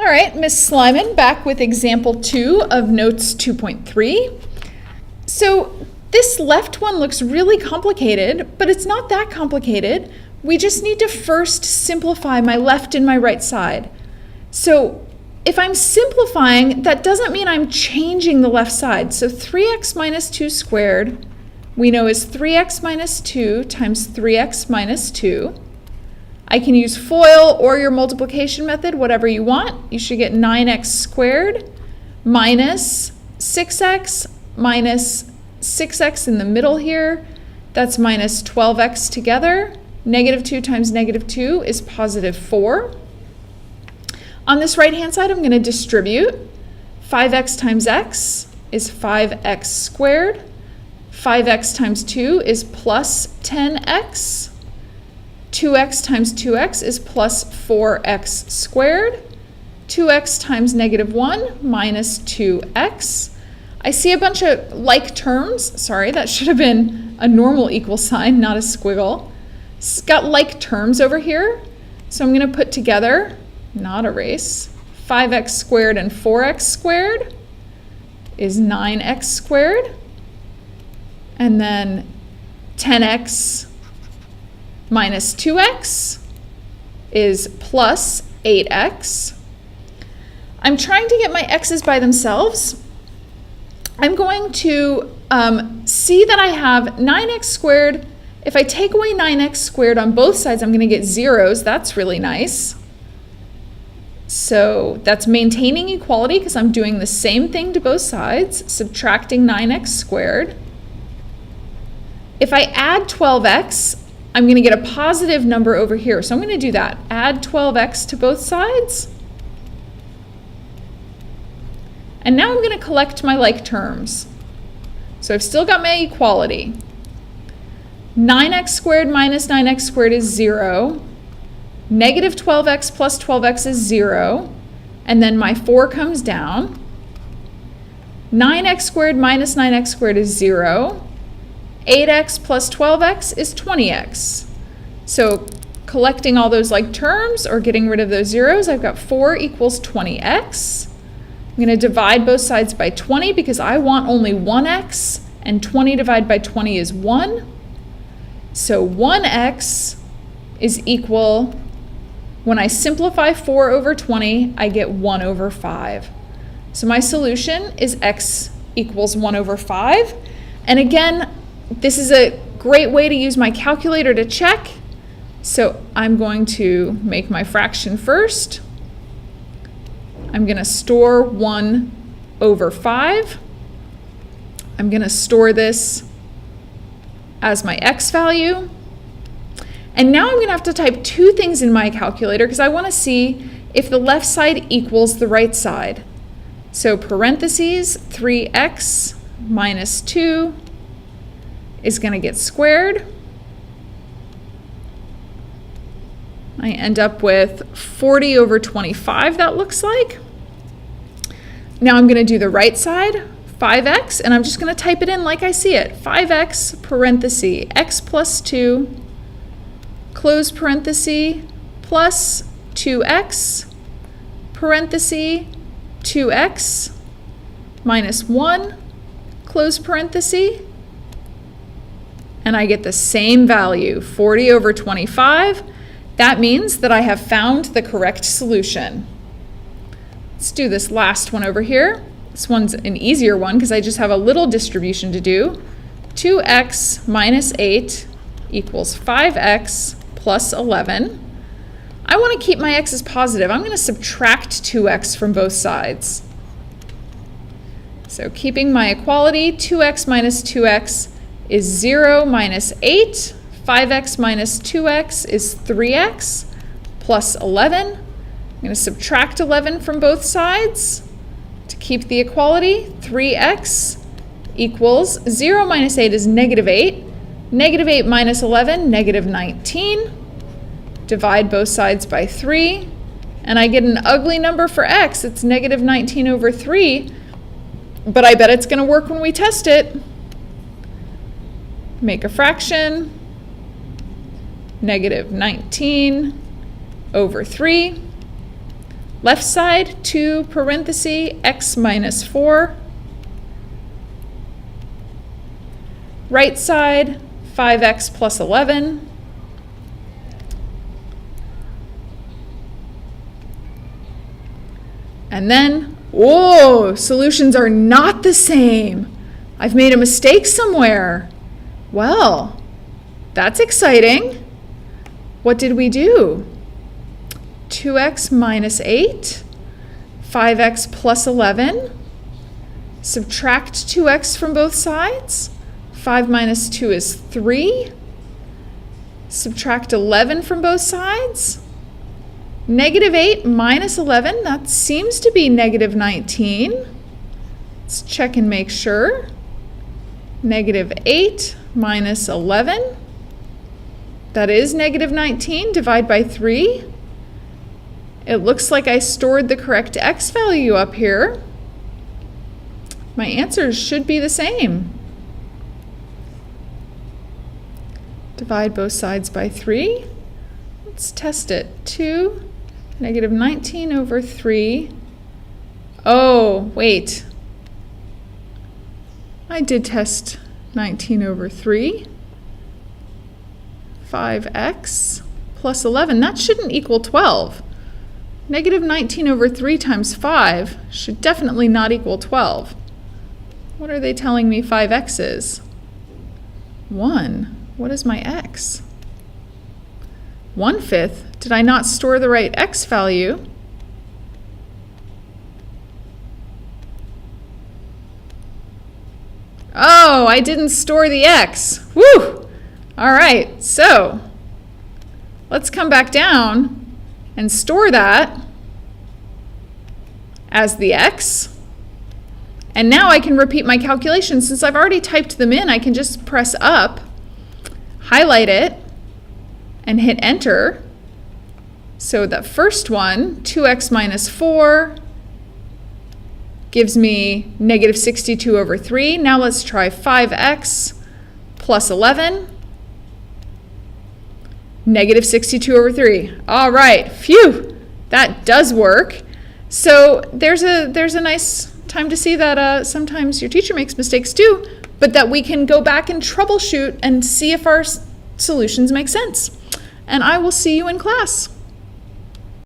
All right, Ms. Slyman back with example 2 of notes 2.3. So this left one looks really complicated, but it's not that complicated. We just need to first simplify my left and my right side. So if I'm simplifying, that doesn't mean I'm changing the left side. So 3x minus 2 squared, we know is 3x minus 2 times 3x minus 2. I can use FOIL or your multiplication method, whatever you want. You should get 9x squared minus 6x minus 6x in the middle here. That's minus 12x together. Negative 2 times negative 2 is positive 4. On this right-hand side, I'm going to distribute. 5x times x is 5x squared. 5x times 2 is plus 10x. 2x times 2x is plus 4x squared. 2x times negative 1 minus 2x. I see a bunch of like terms. Sorry, that should have been a normal equal sign, not a squiggle. It's got like terms over here. So I'm going to put together, not erase, 5x squared and 4x squared is 9x squared. And then 10x minus 2x is plus 8x. I'm trying to get my x's by themselves. I'm going to see that I have 9x squared. If I take away 9x squared on both sides, I'm going to get zeros. That's really nice. So that's maintaining equality because I'm doing the same thing to both sides, subtracting 9x squared. If I add 12x, I'm going to get a positive number over here. So I'm going to do that. Add 12x to both sides. And now I'm going to collect my like terms. So I've still got my equality. 9x squared minus 9x squared is 0. Negative 12x plus 12x is 0. And then my 4 comes down. 9x squared minus 9x squared is 0. 8x plus 12x is 20x. So collecting all those like terms or getting rid of those zeros, I've got 4 equals 20x. I'm going to divide both sides by 20 because I want only 1x, and 20 divided by 20 is 1. So 1x is equal, when I simplify 4 over 20, I get 1 over 5. So my solution is x equals 1 over 5. And again, this is a great way to use my calculator to check. So I'm going to make my fraction first. I'm going to store 1 over 5. I'm going to store this as my x value. And now I'm going to have to type two things in my calculator because I want to see if the left side equals the right side. So parentheses, 3x minus 2 is going to get squared. I end up with 40 over 25, that looks like. Now I'm going to do the right side, 5x, and I'm just going to type it in like I see it. 5x, parenthesis, x plus 2, close parenthesis, plus 2x, parenthesis, 2x, minus 1, close parenthesis, and I get the same value, 40 over 25. That means that I have found the correct solution. Let's do this last one over here. This one's an easier one because I just have a little distribution to do. 2x minus 8 equals 5x plus 11. I want to keep my x's positive. I'm going to subtract 2x from both sides. So keeping my equality, 2x minus 2x is 0 minus 8. 5x minus 2x is 3x plus 11. I'm going to subtract 11 from both sides to keep the equality. 3x equals 0 minus 8 is negative 8. Negative 8 minus 11, negative 19. Divide both sides by 3. And I get an ugly number for x. It's negative 19 over 3. But I bet it's going to work when we test it. Make a fraction. Negative 19 over 3. Left side, 2 parenthesis x minus 4. Right side, 5x plus 11. And then, whoa, solutions are not the same. I've made a mistake somewhere. Well, that's exciting. What did we do? 2x minus 8, 5x plus 11. Subtract 2x from both sides. 5 minus 2 is 3. Subtract 11 from both sides. Negative 8 minus 11, that seems to be negative 19. Let's check and make sure. Negative 8 minus 11, that is negative 19. Divide by 3. It looks like I stored the correct x value up here. My answers should be the same. Divide both sides by 3. Let's test it. 2, negative 19 over 3. Oh, wait. I did test 19 over 3. 5x plus 11. That shouldn't equal 12. Negative 19 over 3 times 5 should definitely not equal 12. What are they telling me 5x is? 1. What is my x? 1/5. Did I not store the right x value? Oh, I didn't store the x. Woo! All right, so let's come back down and store that as the x. And now I can repeat my calculations. Since I've already typed them in, I can just press up, highlight it, and hit enter. So the first one, 2x minus 4, gives me negative 62 over 3. Now let's try 5x plus 11. Negative 62 over 3. All right, phew, that does work. So there's a nice time to see that sometimes your teacher makes mistakes too, but that we can go back and troubleshoot and see if our solutions make sense. And I will see you in class.